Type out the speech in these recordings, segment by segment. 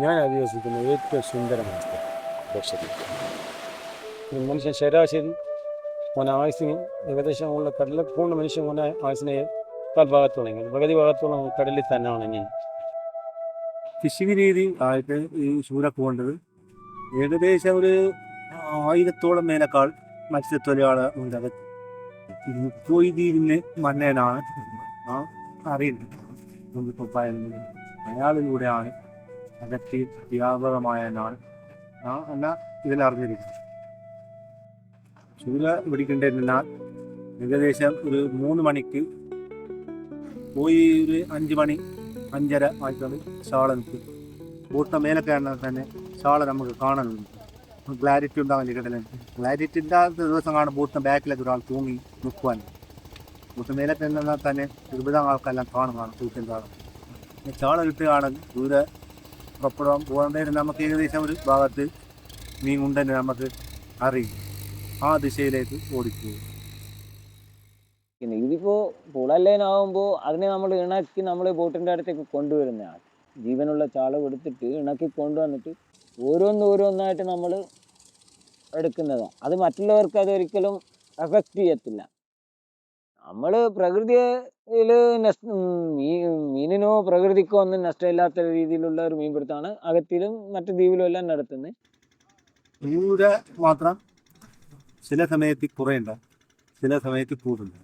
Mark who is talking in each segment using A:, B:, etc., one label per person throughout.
A: ഞാൻ അധിവസിക്കുന്ന ഏറ്റവും സുന്ദരമായ സ്ഥലം ലക്ഷദ്വീപ്. മനുഷ്യൻ ശരാശരി ആയുസിന് ഏകദേശം ഉള്ള കടലിൽ പൂർണ്ണ മനുഷ്യൻ ആയുസിനെ കാൽഭാഗത്തോളം പകുതി ഭാഗത്തോളം കടലിൽ തന്നെയാണ് ഞാൻ. ഫിഷിംഗ് രീതി ആയിട്ട് ഈ ചൂരക്ക് പോകേണ്ടത് ഏകദേശം ഒരു 1000-ഓളം മേനേക്കാൾ മത്സ്യത്തൊഴിലാളി ഉണ്ട്. അത് മുപ്പോയിദ്വീപിന് മന്നേനാണ് അറിയുന്നത്. നമുക്കിപ്പോൾ പറയുന്നത് അയാളിലൂടെയാണ് അകത്തി വ്യാപകമായ നാൾ അല്ല ഇതിലറിഞ്ഞിരിക്കുന്നത്. ചൂര പിടിക്കേണ്ടതിനാൽ ഏകദേശം ഒരു 3 മണിക്ക് പോയി ഒരു 5 മണി 5:30 ആയിട്ടാണ് ഷാള നിൽക്കും. ബോട്ടിൻ്റെ മേലൊക്കെ ആണെങ്കിൽ തന്നെ ഷാള നമുക്ക് കാണുന്നുണ്ട്. ക്ലാരിറ്റി ഉണ്ടാവില്ല കടലിൽ. ക്ലാരിറ്റി ഇല്ലാത്ത ദിവസം കാണും ബോട്ടിൻ്റെ ബാക്കിലൊക്കെ ഒരാൾ തൂങ്ങി നിൽക്കുവാൻ. ബോട്ട് മേലൊക്കെ എന്നാൽ തന്നെ 20 ആൾക്കെല്ലാം കാണുന്നതാണ് തൂക്കിൻ്റെ ഷാള കിട്ടുകയാണെങ്കിൽ ദൂരെ പുറപ്പെടാൻ പോകേണ്ടതിന് നമുക്ക് ഏകദേശം ഒരു ഭാഗത്ത് മീൻ ഉണ്ടെന്ന് നമുക്ക് അറിയും. ആ ദിശയിലേക്ക് ഓടിപ്പോകും.
B: പിന്നെ ഇതിപ്പോൾ പുളല്ലേനാകുമ്പോൾ അതിനെ നമ്മൾ ഇണക്കി നമ്മൾ ബോട്ടിൻ്റെ അടുത്തേക്ക് കൊണ്ടുവരുന്നതാണ്. ജീവനുള്ള ചാള എടുത്തിട്ട് ഇണക്കി കൊണ്ടുവന്നിട്ട് ഓരോന്നായിട്ട് നമ്മൾ എടുക്കുന്നതാണ്. അത് മറ്റുള്ളവർക്ക് അതൊരിക്കലും എഫക്റ്റ് ചെയ്യത്തില്ല. നമ്മൾ പ്രകൃതിയിൽ മീനിനോ പ്രകൃതിക്കോ ഒന്നും നഷ്ടമില്ലാത്ത രീതിയിലുള്ള ഒരു മീൻപിടുത്തമാണ് അകത്തിലും മറ്റു ദ്വീപിലും എല്ലാം നടത്തുന്നത്.
A: ചൂര മാത്രം ചില സമയത്ത് കുറയുണ്ട്, ചില സമയത്ത് കൂടുണ്ട്.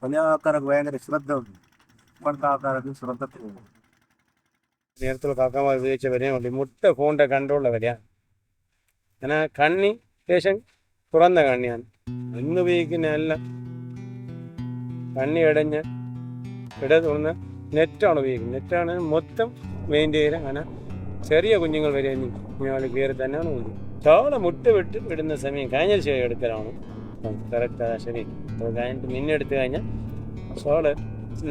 A: പല ആൾക്കാർക്ക് ഭയങ്കര ശ്രദ്ധ ഉണ്ട്. പണ്ടത്തെ ആൾക്കാർക്ക് ശ്രദ്ധ പോകും. നേരത്തുള്ള കാക്കമാർ ഉപയോഗിച്ച വരെയുണ്ട് മുട്ട ഫോണിൻ്റെ കണ്ടുള്ള വരെയാണ്. ഞാൻ കണ്ണി ശേഷം തുറന്ന കണ്ണിയാണ് ഇന്ന് ഉപയോഗിക്കുന്ന. എല്ലാം കണ്ണി ഇടഞ്ഞ് തുറന്ന് നെറ്റാണ് ഉപയോഗിക്കുന്നത്. നെറ്റാണ് മൊത്തം മെയിൻ്റെ ചെയ്യുന്നത്. അങ്ങനെ ചെറിയ കുഞ്ഞുങ്ങൾ വരെ ഞങ്ങൾ കയറി തന്നെയാണ് ഉപയോഗിക്കുന്നത്. ചാള മുട്ട വിടുന്ന സമയം കഴിഞ്ഞ ശേഷം എടുക്കലാണ് കറക്റ്റ്. അതാ ശരി. അത് കഴിഞ്ഞിട്ട് മിന്നെടുത്ത് കഴിഞ്ഞാൽ ചോള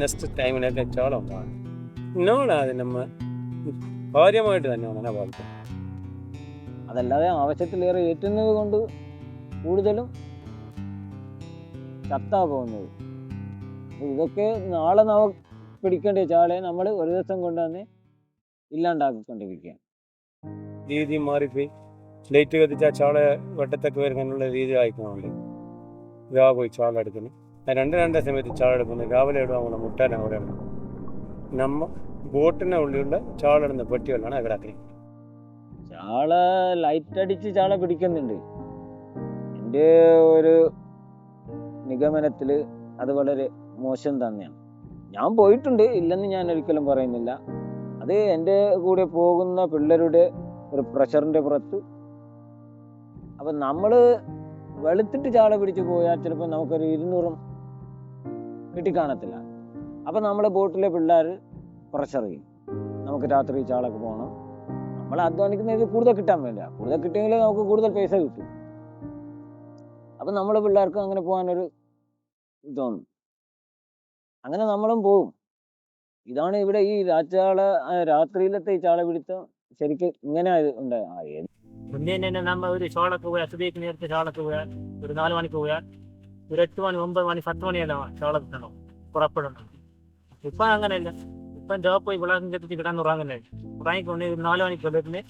A: നെക്സ്റ്റ് ടൈമിലൊക്കെ ചോള ഉണ്ടാകും. ഇന്നോളാണ് നമ്മ കാര്യമായിട്ട് തന്നെയാണ് ബാധിക്കുന്നത്.
B: അതല്ലാതെ ആവശ്യത്തിലേറെ ഏറ്റുന്നത് കൊണ്ട് കൂടുതലും ചത്താ പോകുന്നത്. ഇതൊക്കെ നാളെ പിടിക്കേണ്ട ചാളയെ നമ്മൾ ഒരു ദിവസം കൊണ്ട് തന്നെ ഇല്ലാണ്ടാക്കിക്കൊണ്ടിരിക്കുകയാണ്.
A: രീതി മാറിപ്പോയി. ലൈറ്റ് കത്തിച്ചാൽ ചാള വെട്ടത്തൊക്കെ വരുന്നുള്ള രീതി ആയിക്കുന്നുണ്ട്. രാവ് പോയി ചാള എടുക്കുന്നു. രണ്ട് സമയത്ത് ചാള എടുക്കുന്നു. രാവിലെ ഇടുവാങ്ങുന്ന മുട്ടേനെ അവിടെയാണ് നമ്മ ബോട്ടിൻ്റെ ഉള്ളിലുള്ള ചാള ഇടുന്ന പെട്ടികളാണ് അവിടെ.
B: ചാള ലൈറ്റ് അടിച്ച് ചാള പിടിക്കുന്നുണ്ട്. എൻ്റെ ഒരു നിഗമനത്തിൽ അത് വളരെ മോശം തന്നെയാണ്. ഞാൻ പോയിട്ടുണ്ട്, ഇല്ലെന്ന് ഞാൻ ഒരിക്കലും പറയുന്നില്ല. അത് എൻ്റെ കൂടെ പോകുന്ന പിള്ളേരുടെ ഒരു പ്രഷറിൻ്റെ പുറത്ത്. അപ്പം നമ്മൾ വെളുത്തിട്ട് ചാള പിടിച്ച് പോയാൽ ചിലപ്പോൾ നമുക്കൊരു 200 കിട്ടിക്കാണത്തില്ല. അപ്പം നമ്മുടെ ബോട്ടിലെ പിള്ളേർ പ്രഷർ ചെയ്യും, നമുക്ക് രാത്രി ചാളക്ക് പോകണം. നമ്മൾ അധ്വാനിക്കുന്നത് കൂടുതൽ കിട്ടാൻ വേണ്ട. കൂടുതൽ കിട്ടിയെങ്കിൽ നമുക്ക് കൂടുതൽ പൈസ കിട്ടും. അപ്പം നമ്മുടെ പിള്ളേർക്ക് അങ്ങനെ പോകാനൊരു തോന്നും. അങ്ങനെ നമ്മളും പോവും. ഇതാണ് ഇവിടെ ഈ രാത്രിയിലത്തെ ഈ ചാള പിടുത്തം ശരിക്കും ഇങ്ങനെ ഉണ്ടായത്.
C: മുന്നേ തന്നെ നമ്മൾ ഒരു ചോളക്ക് പോയാൽ സുബൈക്ക് നേരത്തെ ചോളക്ക് പോയാൽ ഒരു 4 മണിക്ക് പോയാൽ ഒരു 8 മണി 9 മണി 10 മണിയെല്ലാം ചോള കിട്ടണം, പുറപ്പെടണം. ഇപ്പം അങ്ങനെയല്ല. ഇപ്പം ജോബ് പോയി വിളാസം ചെത്തിച്ച് കിട്ടാൻ ഉറങ്ങുന്നത്. ഉറങ്ങിക്കൊണ്ട് 4 മണിക്ക് വരുന്ന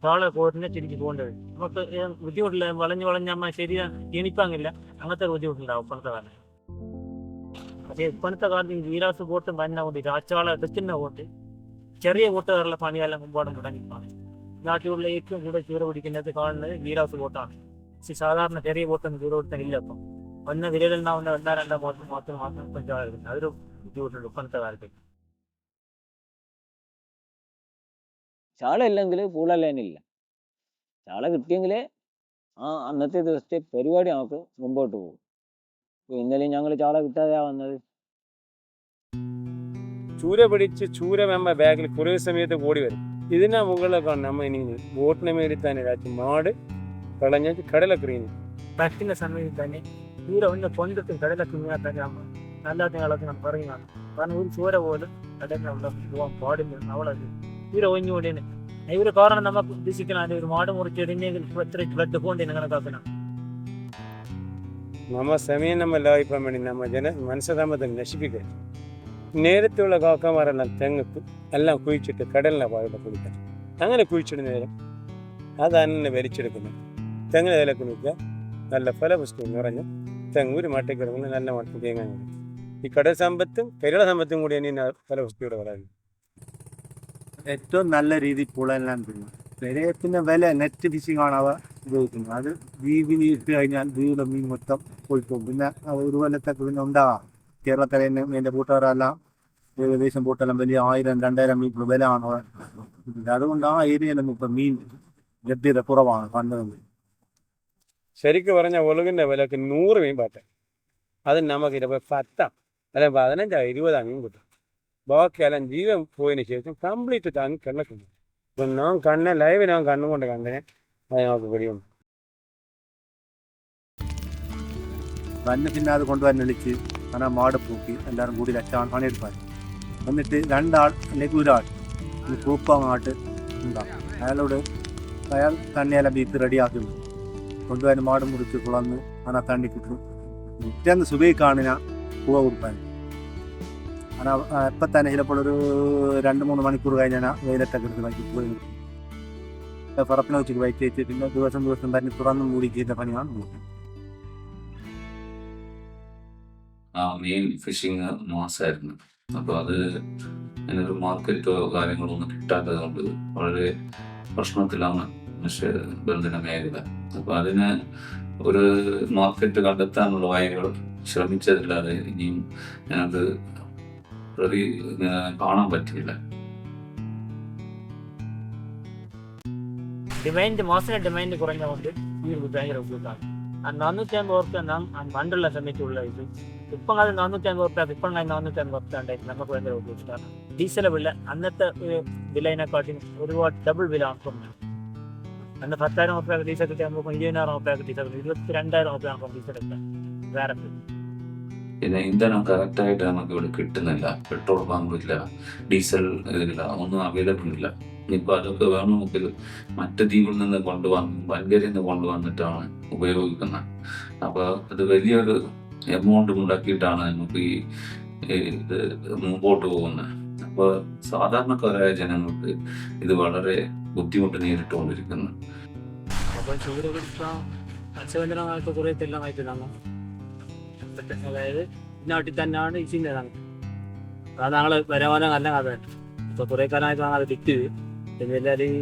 C: ചോള കോരിനെ തിരിച്ച് പോകേണ്ടത്. നമുക്ക് ബുദ്ധിമുട്ടില്ല. വളഞ്ഞ് നമ്മൾ ശരീരം ക്ഷീണിപ്പാങ്ങില്ല. അങ്ങനത്തെ ഒരു ബുദ്ധിമുട്ടുണ്ടാവും ഇപ്പോഴത്തെ കാലം. പക്ഷേ ഇപ്പോഴത്തെ കാലത്ത് ഈ വീരാസ് ബോട്ടും തന്നെ കൊണ്ട് രാച്ചോള എടുക്കുന്ന ബോട്ട് ചെറിയ ബോട്ടുകാരുടെ പണിയെല്ലാം മുമ്പോട്ടും തുടങ്ങിപ്പാണ്. നാട്ടിലുള്ള ഏറ്റവും കൂടുതൽ ചൂര പിടിക്കുന്നത് കാണുന്നത് വീരാസ് ബോട്ടാണ്. പക്ഷേ സാധാരണ ചെറിയ ബോട്ടൊന്നും ചൂര പിടുത്തം ഇല്ല. ഇപ്പം ഒന്ന് വിരലുണ്ടാവുന്ന 1-2 ബോട്ട് മാത്രം ഇപ്പം ചാള എടുക്കുന്നത്. അതൊരു ബുദ്ധിമുട്ടുണ്ട് ഇപ്പോഴത്തെ കാലത്ത്.
B: ചാള ഇല്ലെങ്കിൽ പൂളല്ലേനില്ല. ചാള കിട്ടിയെങ്കിലേ അന്നത്തെ ദിവസത്തെ പരിപാടി നമുക്ക് മുമ്പോട്ട് പോകും. ഇന്നലെയും ഞങ്ങൾ ചാള കിട്ടാതെയാ വന്നത്.
A: ചൂര പിടിച്ച് ചൂര നമ്മ ബാഗിൽ കുറേ സമയത്ത് ഓടി വരും. ഇതിനാ മുകളിലൊക്കെ നമ്മ ഇനി ബോട്ടിനെ മേടി തന്നെ രാത്രി മാട് കളഞ്ഞ കടലക്കറിയുന്നു.
C: പറ്റുന്ന സമയത്ത് തന്നെ ചൂര ഒന്ന് കൊണ്ടിട്ട് കടലൊക്കെ വീണാൽ തന്നെ അമ്മ നല്ലാത്ത ആളൊക്കെ നമ്മൾ പറയുന്നതാണ്. കാരണം ഒരു ചൂര പോലും കടലിനുള്ള പോകാൻ പാടില്ല. അവളത് ചൂര ഒഞ്ഞുകൊണ്ടേന് ഇവര് കാരണം നമുക്ക് ഉദ്ദേശിക്കണം. ഒരു മാട് മുറിച്ചിടുന്നെങ്കിൽ എത്ര ബ്ലഡ് പോകേണ്ടി കണക്കാക്കണം.
A: നമ്മ സമയം നമ്മ ലാഭിക്കാൻ വേണ്ടി നമ്മ മനസ്സതാമത്തെ നശിപ്പിക്കുക. നേരത്തെയുള്ള കാക്കമാരെല്ലാം തെങ്ങ് എല്ലാം കുഴിച്ചിട്ട് കടലിനെ പോയിട്ട് കുടിക്കാൻ അങ്ങനെ കുഴിച്ചിടുന്ന നേരം അത് തന്നെ വലിച്ചെടുക്കുന്നു. തെങ്ങിന് ഇലക്ക് നോക്കിയാൽ നല്ല ഫലപുഷ്ടി നിറഞ്ഞ തെങ്ങ് ഒരു മട്ടയ്ക്ക് ഇറങ്ങുന്ന നല്ല മട്ട തേങ്ങ. ഈ കടൽ സമ്പത്തും കേരള സമ്പത്തും കൂടി തന്നെ ഫലപുഷ്ടിയുടെ വളരുന്നു. ഏറ്റവും നല്ല രീതിയിൽ പുളയെല്ലാം തിന്നു. പിന്നെ വില നെറ്റ് ഫിഷിംഗ് ആണ് അവ ഉപയോഗിക്കുന്നത്. അത് ദ്വീപിൽ ഇട്ട് കഴിഞ്ഞാൽ ദ്വീപിലെ മീൻ മൊത്തം പോയിപ്പോകും. പിന്നെ അത് ഒരു കൊല്ലത്തൊക്കെ പിന്നെ ഉണ്ടാകാം. കേരളത്തിലെ എൻ്റെ കൂട്ടുകാരെല്ലാം ഏകദേശം ബോട്ടെല്ലാം വലിയ 1000-2000 മീറ്റർ വില ആണ്. അതുകൊണ്ട് ആ ഏരിയയിലൊന്നും ഇപ്പം മീൻ ലഭ്യത കുറവാണ് കണ്ടത്. ശരിക്കും പറഞ്ഞാൽ ഒലുകിൻ്റെ വിലക്ക് 100 മീൻ പറ്റാം. അത് നമുക്ക് 10 അല്ലെങ്കിൽ 15-20 മീൻ കിട്ടും. ബാക്കിയെല്ലാം ജീവൻ പോയതിന് ശേഷം കംപ്ലീറ്റ് താങ്ങി കിടക്കുന്നു. ഇപ്പം ഞാൻ ലൈവ് ഞാൻ കണ്ണുകൊണ്ട് കണ്ടേ അത് നമുക്ക് പിടിയുണ്ട്. വന്ന് പിന്നെ അത് കൊണ്ടുവന്ന് വിളിച്ച് അങ്ങനെ മാട് പൂക്കി എല്ലാവരും കൂടി ലക്ഷമാണ് പണിയെടുപ്പാൻ. എന്നിട്ട് 2 ആൾ അല്ലെങ്കിൽ 1 ആൾ ഈ പൂപ്പങ്ങാട്ട് ഉണ്ടാകും. അയാൾ തന്നെയെല്ലാം ബീത്ത് റെഡിയാക്കുന്നു. കൊണ്ടുവന്ന് മാട് മുറിച്ച് കുളന്ന് അങ്ങനെ തണ്ണി കിട്ടും. പിറ്റേന്ന് സുബൈക്കാണ് ഞാൻ പൂവ കൊടുക്കാൻ. അങ്ങനെ എപ്പം തന്നെ ചിലപ്പോൾ ഒരു 2-3 മണിക്കൂർ കഴിഞ്ഞാൽ വെയിലത്തൊക്കെ എടുത്ത് വൈകി പോയി പറപ്പിനെ വെച്ചിട്ട് വൈറ്റ് വെച്ച് പിന്നെ ദിവസം തന്നെ തുറന്നും മൂടി ചെയ്ത പണിയാണ്.
D: മെയിൻ ഫിഷിങ് മാസമായിരുന്നു. അപ്പോൾ അത് അതിനൊരു മാർക്കറ്റോ കാര്യങ്ങളോ ഒന്നും കിട്ടാത്തത് കൊണ്ട് വളരെ പ്രശ്നത്തിലാണ് മത്സ്യബന്ധന മേഖല. അപ്പോൾ അതിന് ഒരു മാർക്കറ്റ് കണ്ടെത്താനുള്ള വഴികൾ ശ്രമിച്ചതില്ലാതെ ഇനിയും ഞങ്ങൾക്ക് കാണാൻ പറ്റില്ല.
C: മാസത്തിലെ ഡിമാൻഡ് കുറഞ്ഞതുകൊണ്ട് ഈ ഭയങ്കര ബുദ്ധിമുട്ടാണ്. 450 റുപ്യ നാം പണ്ടുള്ള സമയത്തുള്ള ഇത് ഇപ്പം അത് 450 റുപ്യ ഇപ്പം 450 റുപ്യ ഉണ്ടായിട്ട് നമുക്ക് ഭയങ്കര ബുദ്ധിമുട്ടാണ്. ഡീസൽ വില അന്നത്തെ വിലയിനെക്കാട്ടിയും ഒരുപാട് ഡബിൾ വില ആക്കുന്നുണ്ട്. അന്ന് 10,000 റുപ്യ ഡീസൽ കിട്ടിയാൽ നമുക്ക് 20,000 റുപ്യ ഡീസൽ കിട്ടും. 22,000 റുപ്യ നമുക്ക് ഡീസൽ കിട്ടാം. വേറെ
D: പിന്നെ ഇന്ധനം കറക്റ്റായിട്ട് നമുക്ക് ഇവിടെ കിട്ടുന്നില്ല. പെട്രോൾ പമ്പില്ല, ഡീസൽ ഇതില്ല, ഒന്നും അവൈലബിൾ ഇല്ല. ഇനിയിപ്പോൾ അതൊക്കെ വേണമെങ്കിൽ മറ്റ് ദ്വീപിൽ നിന്ന് വൻകരയിൽ നിന്ന് കൊണ്ടുവന്നിട്ടാണ് ഉപയോഗിക്കുന്നത്. അപ്പോൾ അത് വലിയൊരു എമൗണ്ട് മുടക്കിയിട്ടാണ് നമുക്ക് ഈ ഇത് മുമ്പോട്ട് പോകുന്നത്. അപ്പോൾ സാധാരണക്കാരായ ജനങ്ങൾക്ക് ഇത് വളരെ ബുദ്ധിമുട്ട് നേരിട്ടുകൊണ്ടിരിക്കുന്നു.
C: അപ്പോൾ ചൂട് പിടിച്ചാൽ മത്സ്യബന്ധനങ്ങൾക്ക് കുറേ തെല്ലമായിട്ട് നമ്മൾ അതായത് നാട്ടിൽ തന്നെയാണ് ഈ ചെയ്യുന്നതാണ്. അത് ഞങ്ങൾ വരുമാനം നല്ല കഥ. ഇപ്പോൾ കുറേ കാലമായിട്ട് ഞങ്ങൾ വിറ്റത് പിന്നെ എല്ലാവരും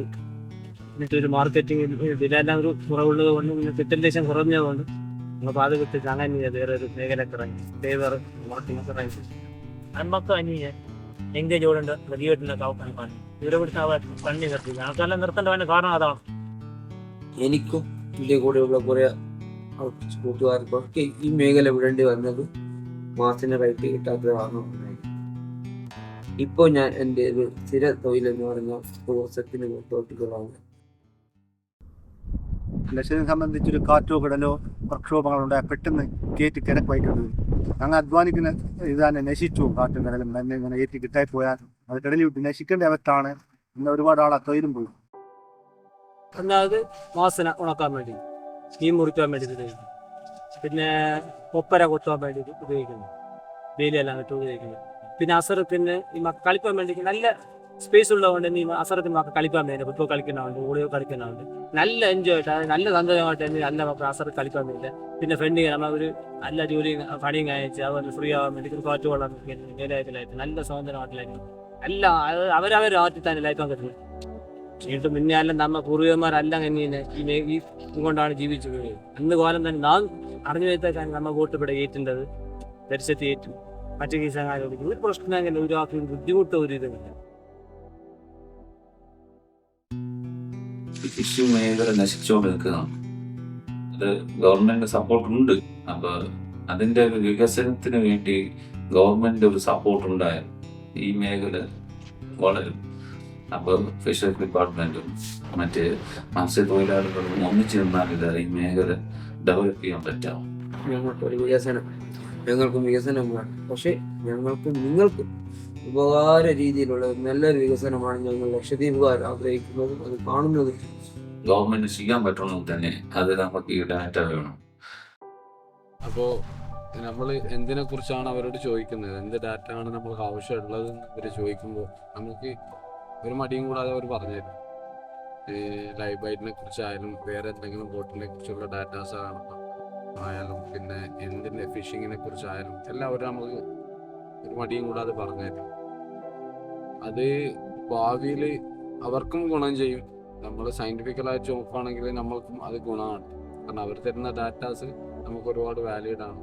C: എന്നിട്ടൊരു മാർക്കറ്റിംഗ് ഇതിലെല്ലാം ഒരു കുറവുള്ളത് കൊണ്ട് പിന്നെ കിട്ടൽ ദേശം കുറഞ്ഞതുകൊണ്ട് നമുക്ക് അത് വിട്ടിട്ട് അങ്ങനെ വേറെ ഒരു മേഖലയൊക്കെ ഇറങ്ങി ഫേവർ മാർക്കറ്റിംഗ് ഇറങ്ങി നമുക്ക് അനിയെ എൻഗേജ് ഓടുണ്ട് വലിയ കാവക്കാൻ കാണി ഇവിടെ പിടിച്ച് അവർ കണ്ണി നിർത്തി ഞങ്ങൾക്കെല്ലാം നിർത്തേണ്ടതിന് കാരണം അതാണ്.
E: എനിക്കും ഇതിൻ്റെ കൂടെയുള്ള കുറേ കൂട്ടുകാർക്കൊക്കെ ഈ മേഖല വിടേണ്ടി വന്നത് മാസത്തിന് റേറ്റ് കിട്ടാത്ത കാരണം. ഇപ്പോൾ ഞാൻ എൻ്റെ ഒരു സ്ഥിര തൊഴിലെന്ന് പറഞ്ഞാൽ ടൂറിസത്തിന് പുറത്തോട്ടുകളാണ്.
A: ലക്ഷത്തിനെ സംബന്ധിച്ചൊരു കാറ്റോ കടലോ പ്രക്ഷോഭങ്ങളുണ്ടായാൽ പെട്ടെന്ന് കയറ്റി കിടക്കുമായിട്ടുണ്ട്. ഞങ്ങൾ അധ്വാനിക്കുന്ന ഇതാണ് നശിച്ചു. കാറ്റും കടലും തന്നെ ഇങ്ങനെ ഏറ്റി കിട്ടായി പോയാൽ അത് കടലിൽ വിട്ട് നശിക്കേണ്ട അവസ്ഥാണ്. ഇന്ന് ഒരുപാട് ആളെ തൊഴിലും പോയി.
C: ഒന്നാമത് മാസന ഉണക്കാൻ വേണ്ടി മീൻ മുറിക്കാൻ വേണ്ടി ഉപയോഗിക്കുന്നു. പിന്നെ കൊപ്പര കൊത്താൻ വേണ്ടി ഉപയോഗിക്കുന്നു. വേലിയെല്ലാം ഇട്ട് ഉപയോഗിക്കുന്നു. പിന്നെ അസറത്തിന് ഈ കളിക്കാൻ വേണ്ടി നല്ല സ്പേസ് ഉള്ളതുകൊണ്ട് നീ അസറത്തിന് മക്കൾ കളിക്കാൻ വേണ്ടി ഫുട്ബോൾ കളിക്കുന്നതുകൊണ്ട് വോളിബോൾ കളിക്കുന്നതുകൊണ്ട് നല്ല എൻജോയ് ആയിട്ട് നല്ല സന്തോഷമായിട്ട് തന്നെ നല്ല മക്കൾ അസറ് കളിക്കാൻ വേണ്ടി പിന്നെ ഫ്രണ്ട് നമ്മൾ ഒരു നല്ല ജോലി പണിയും കഴിച്ച് അതുപോലെ ഫ്രീ ആവാൻ വേണ്ടി കാറ്റ് കൊള്ളാൻ ലൈഫിലായിട്ട് നല്ല സ്വാതന്ത്ര്യമായിട്ടില്ലായിരുന്നു. എല്ലാം അവരവർ ആറ്റി തന്നെ ലൈഫാൻ പറ്റുന്നത്. വീണ്ടും പിന്നെ എല്ലാം നമ്മ പൂർവികന്മാരെല്ലാം തന്നെ ഈ കൊണ്ടാണ് ജീവിച്ചു പോയത്. അന്ന് കാലം തന്നെ നാം അറിഞ്ഞു വെച്ചാൽ നമ്മ വോട്ടിവിടെ ഏറ്റുന്നത് ദർശത്തി ഏറ്റു മറ്റു കേസങ്ങാരോട് ഒരു പ്രശ്നം അങ്ങനെ ഒരാൾക്ക് ബുദ്ധിമുട്ട് ഒരു ഇതുമില്ല.
D: ഫിഷിംഗ് മേഖല നശിച്ചുകൊണ്ട് നിൽക്കുന്നതാണ്. അത് ഗവൺമെന്റ് സപ്പോർട്ട് ഉണ്ട്. അപ്പൊ അതിന്റെ ഒരു വികസനത്തിന് വേണ്ടി ഗവൺമെന്റ് ഒരു സപ്പോർട്ട് ഉണ്ടായാൽ ഈ മേഖല വളരും. അപ്പോൾ ഫിഷറീസ് ഡിപ്പാർട്ട്മെന്റും മറ്റ് മത്സ്യത്തൊഴിലാളികളും ഒന്നിച്ചു നിന്നാൽ ഈ മേഖല ഡെവലപ്പ് ചെയ്യാൻ പറ്റാവും.
E: ഞങ്ങൾക്കൊരു വികസനം ഞങ്ങൾക്കും വികസനം വേണം. പക്ഷേ ഞങ്ങൾക്കും നിങ്ങൾക്കും ഉപകാര രീതിയിലുള്ള നല്ലൊരു വികസനമാണ് ഞങ്ങൾ ലക്ഷദ്വീപുകാർ ആഗ്രഹിക്കുന്നതും അത് കാണുന്നതും.
D: ഗവൺമെന്റ് ചെയ്യാൻ പറ്റണമെങ്കിൽ തന്നെ അത് നമുക്ക് ഈ ഡാറ്റ വേണം.
F: അപ്പോൾ നമ്മൾ എന്തിനെ കുറിച്ചാണ് അവരോട് ചോദിക്കുന്നത്, എന്ത് ഡാറ്റ ആണ് നമ്മൾക്ക് ആവശ്യമുള്ളത് എന്ന് ഇവർ ചോദിക്കുമ്പോൾ നമുക്ക് ഒരു മടിയും കൂടാതെ അവർ പറഞ്ഞു തരും. ലൈവ് ബൈറ്റിനെ കുറിച്ചായാലും വേറെ എന്തെങ്കിലും ബോട്ടിനെ കുറിച്ചുള്ള ഡാറ്റാസ് ആയാലും പിന്നെ എന്തിൻ്റെ ഫിഷിങ്ങിനെ കുറിച്ചായാലും എല്ലാവരും നമുക്ക് ഒരു മടിയും കൂടാതെ പറഞ്ഞു തരും. അത് ഭാവിയിൽ അവർക്കും ഗുണം ചെയ്യും. നമ്മൾ സയൻറ്റിഫിക്കലായിട്ട് നോക്കുകയാണെങ്കിൽ നമ്മൾക്കും അത് ഗുണമാണ്. കാരണം അവർ തരുന്ന ഡാറ്റാസ് നമുക്ക് ഒരുപാട് വാലിഡ് ആണ്.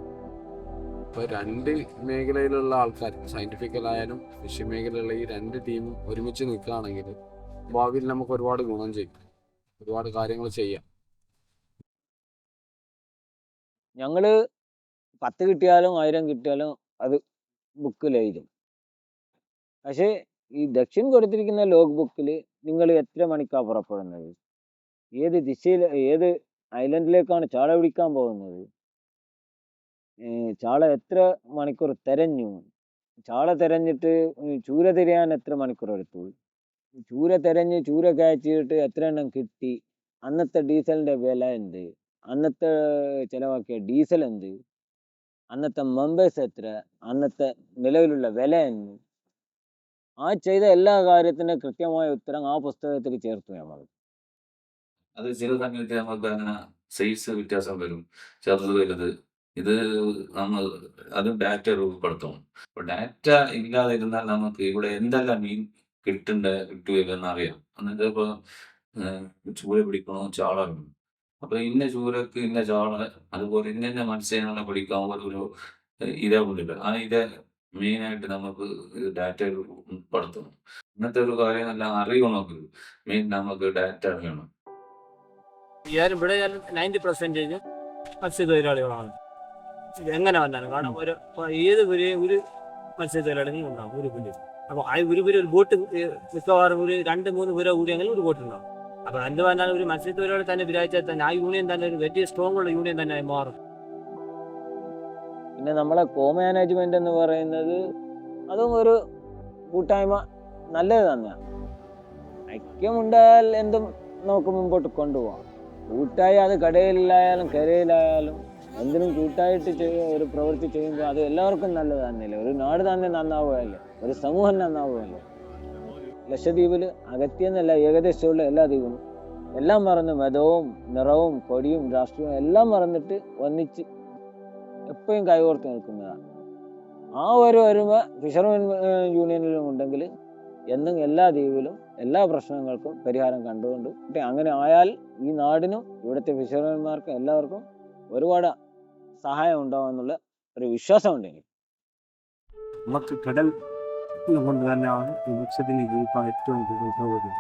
F: ഇപ്പോൾ രണ്ട് മേഖലയിലുള്ള ആൾക്കാർ, സയൻറ്റിഫിക്കലായാലും ഫിഷിംഗ് മേഖലയിലുള്ള ഈ രണ്ട് ടീമും ഒരുമിച്ച് നിൽക്കുകയാണെങ്കിൽ ഭാവിയിൽ നമുക്ക് ഒരുപാട് ഗുണം ചെയ്യും, ഒരുപാട് കാര്യങ്ങൾ ചെയ്യാം.
B: ഞങ്ങള് 10 കിട്ടിയാലും 1000 കിട്ടിയാലും അത് ബുക്കിൽ എഴുതും. പക്ഷേ ഈ ദക്ഷിൺ കൊടുത്തിരിക്കുന്ന ലോഗ് ബുക്കിൽ നിങ്ങൾ എത്ര മണിക്കാണ് പുറപ്പെടുന്നത്, ഏത് ദിശയിൽ, ഏത് ഐലൻഡിലേക്കാണ് ചാള പിടിക്കാൻ പോകുന്നത്, ചാള എത്ര മണിക്കൂർ തെരഞ്ഞു, ചാള തെരഞ്ഞിട്ട് ചൂര തിരയാൻ എത്ര മണിക്കൂർ എടുത്തു, ചൂര തെരഞ്ഞ് ചൂര കയച്ചിട്ട് എത്ര എണ്ണം കിട്ടി, അന്നത്തെ ഡീസലിൻ്റെ വില എന്ത്, അന്നത്തെ ചിലവാക്കിയ ഡീസൽ എന്ത്, അന്നത്തെ മെമ്പേഴ്സ് എത്ര, അന്നത്തെ നിലവിലുള്ള വില എന്ന്, ആ ചെയ്ത എല്ലാ കാര്യത്തിൻ്റെ കൃത്യമായ ഉത്തരം ആ പുസ്തകത്തിൽ ചേർത്തു നമ്മൾ.
D: അത് ചില സമയത്ത് നമുക്ക് അങ്ങനെ സൈസ് വ്യത്യാസം വരും, ചെറുത് വലുത്. ഇത് നമ്മൾ അത് ഡാറ്റ രൂപപ്പെടുത്തും. അപ്പോൾ ഡാറ്റ ഇല്ലാതെ ഇരുന്നാൽ നമുക്ക് ഇവിടെ എന്തെല്ലാം മീൻ കിട്ടുകയില്ലെന്ന് അറിയാം. എന്നിട്ട് ഇപ്പോൾ ചൂര പിടിക്കണോ, ചാള വേണം, അപ്പോൾ ഇന്ന ചൂരക്ക് ഇന്ന ചാള, അതുപോലെ ഇന്ന മത്സ്യങ്ങളെ പിടിക്കാൻ ഒരു ഇര കൊണ്ടില്ല. ആ ഇര മെയിനായിട്ട് നമുക്ക് ഡാറ്റയിൽ ഉൾപ്പെടുത്തണം. ഇന്നത്തെ ഒരു കാര്യം എല്ലാം അറിയണമെങ്കിൽ മെയിൻ നമുക്ക് ഡാറ്റ വേണം.
C: ഇവിടെ 90% മത്സ്യത്തൊഴിലാളികളാണ്. ഇത് എങ്ങനെ വന്നാലും കാരണം ഏത് ഒരു മത്സ്യത്തൊഴിലാളികളും ഉണ്ടാവും ഒരു പുല്ല്. അപ്പോൾ ആ ഒരു ബോട്ട് മിക്കവാറും ഒരു 2-3 പേരെ കൂടിയെങ്കിലും ഒരു ബോട്ട് ഉണ്ടാവും. അപ്പോൾ എന്ത് പറഞ്ഞാലും ഒരു മത്സ്യത്തൊഴിലാളി തന്നെ വിചാരിച്ചാൽ തന്നെ ആ യൂണിയൻ തന്നെ ഒരു വലിയ സ്ട്രോങ് ഉള്ള യൂണിയൻ തന്നെ മാറും.
B: പിന്നെ നമ്മളെ കോ മാനേജ്മെന്റ് എന്ന് പറയുന്നത് അതും ഒരു കൂട്ടായ്മ നല്ലത് തന്നെയാണ്. ഐക്യമുണ്ടായാൽ എന്തും നമുക്ക് മുമ്പോട്ട് കൊണ്ടുപോകാം. കൂട്ടായി അത് കടയിലായാലും കരയിലായാലും എന്തിനും കൂട്ടായിട്ട് ഒരു പ്രവൃത്തി ചെയ്യുമ്പോൾ അത് എല്ലാവർക്കും നല്ലത് തന്നെയല്ലേ. ഒരു നാട് തന്നെ നന്നാവുകയല്ലേ, ഒരു സമൂഹം നന്നാവുകയല്ലേ. ലക്ഷദ്വീപിൽ അകത്തിയെന്നല്ല, ഏകദേശമുള്ള എല്ലാ ദ്വീപും എല്ലാം മറന്ന് മതവും നിറവും കൊടിയും രാഷ്ട്രീയവും എല്ലാം മറന്നിട്ട് ഒന്നിച്ച് എപ്പോഴും കൈകോർത്ത് നിൽക്കുന്നതാണ്. ആ ഒരു ഒരുമ ഫിഷർമെൻ യൂണിയനിലും ഉണ്ടെങ്കിൽ എന്നും എല്ലാ ദ്വീപിലും എല്ലാ പ്രശ്നങ്ങൾക്കും പരിഹാരം കണ്ടുകൊണ്ട് അങ്ങനെ ആയാൽ ഈ നാടിനും ഇവിടുത്തെ ഫിഷർമെന്മാർക്കും എല്ലാവർക്കും ഒരുപാട് സഹായം ഉണ്ടാവുമെന്നുള്ള ഒരു വിശ്വാസമുണ്ട് എനിക്ക്.
A: നമുക്ക് കടൽ കൊണ്ട് തന്നെയാണ് ഈ മത്സ്യത്തിന് ജീവിക്കാൻ ഏറ്റവും കൂടുതൽ സൗകര്യം.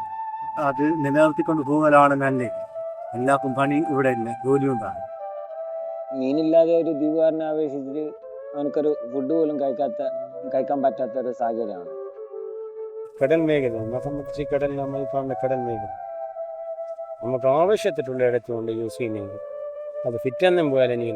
A: അത് നിലനിർത്തിക്കൊണ്ട് പോകലാണ് നല്ലത്. എല്ലാവർക്കും പണി ഇവിടെ ഇല്ല, ജോലി ഉണ്ടാകും.
B: മീനില്ലാതെ ഒരു ദ്വീപുകാരനെ അപേക്ഷിച്ചിട്ട് അവനക്കൊരു ഫുഡ് പോലും കഴിക്കാൻ പറ്റാത്ത ഒരു സാഹചര്യമാണ്.
G: കടൽ മേഖല നമ്മളെ സംബന്ധിച്ച് കടൽ നമ്മൾ കാണുന്ന കടൽ മേഖല നമുക്ക് ആവശ്യത്തിലുള്ള ഇടത്തുകൊണ്ട് യൂസ് ചെയ്യുന്നെങ്കിൽ അത് ഫിറ്റെന്നും പോയാൽ എനിക്ക്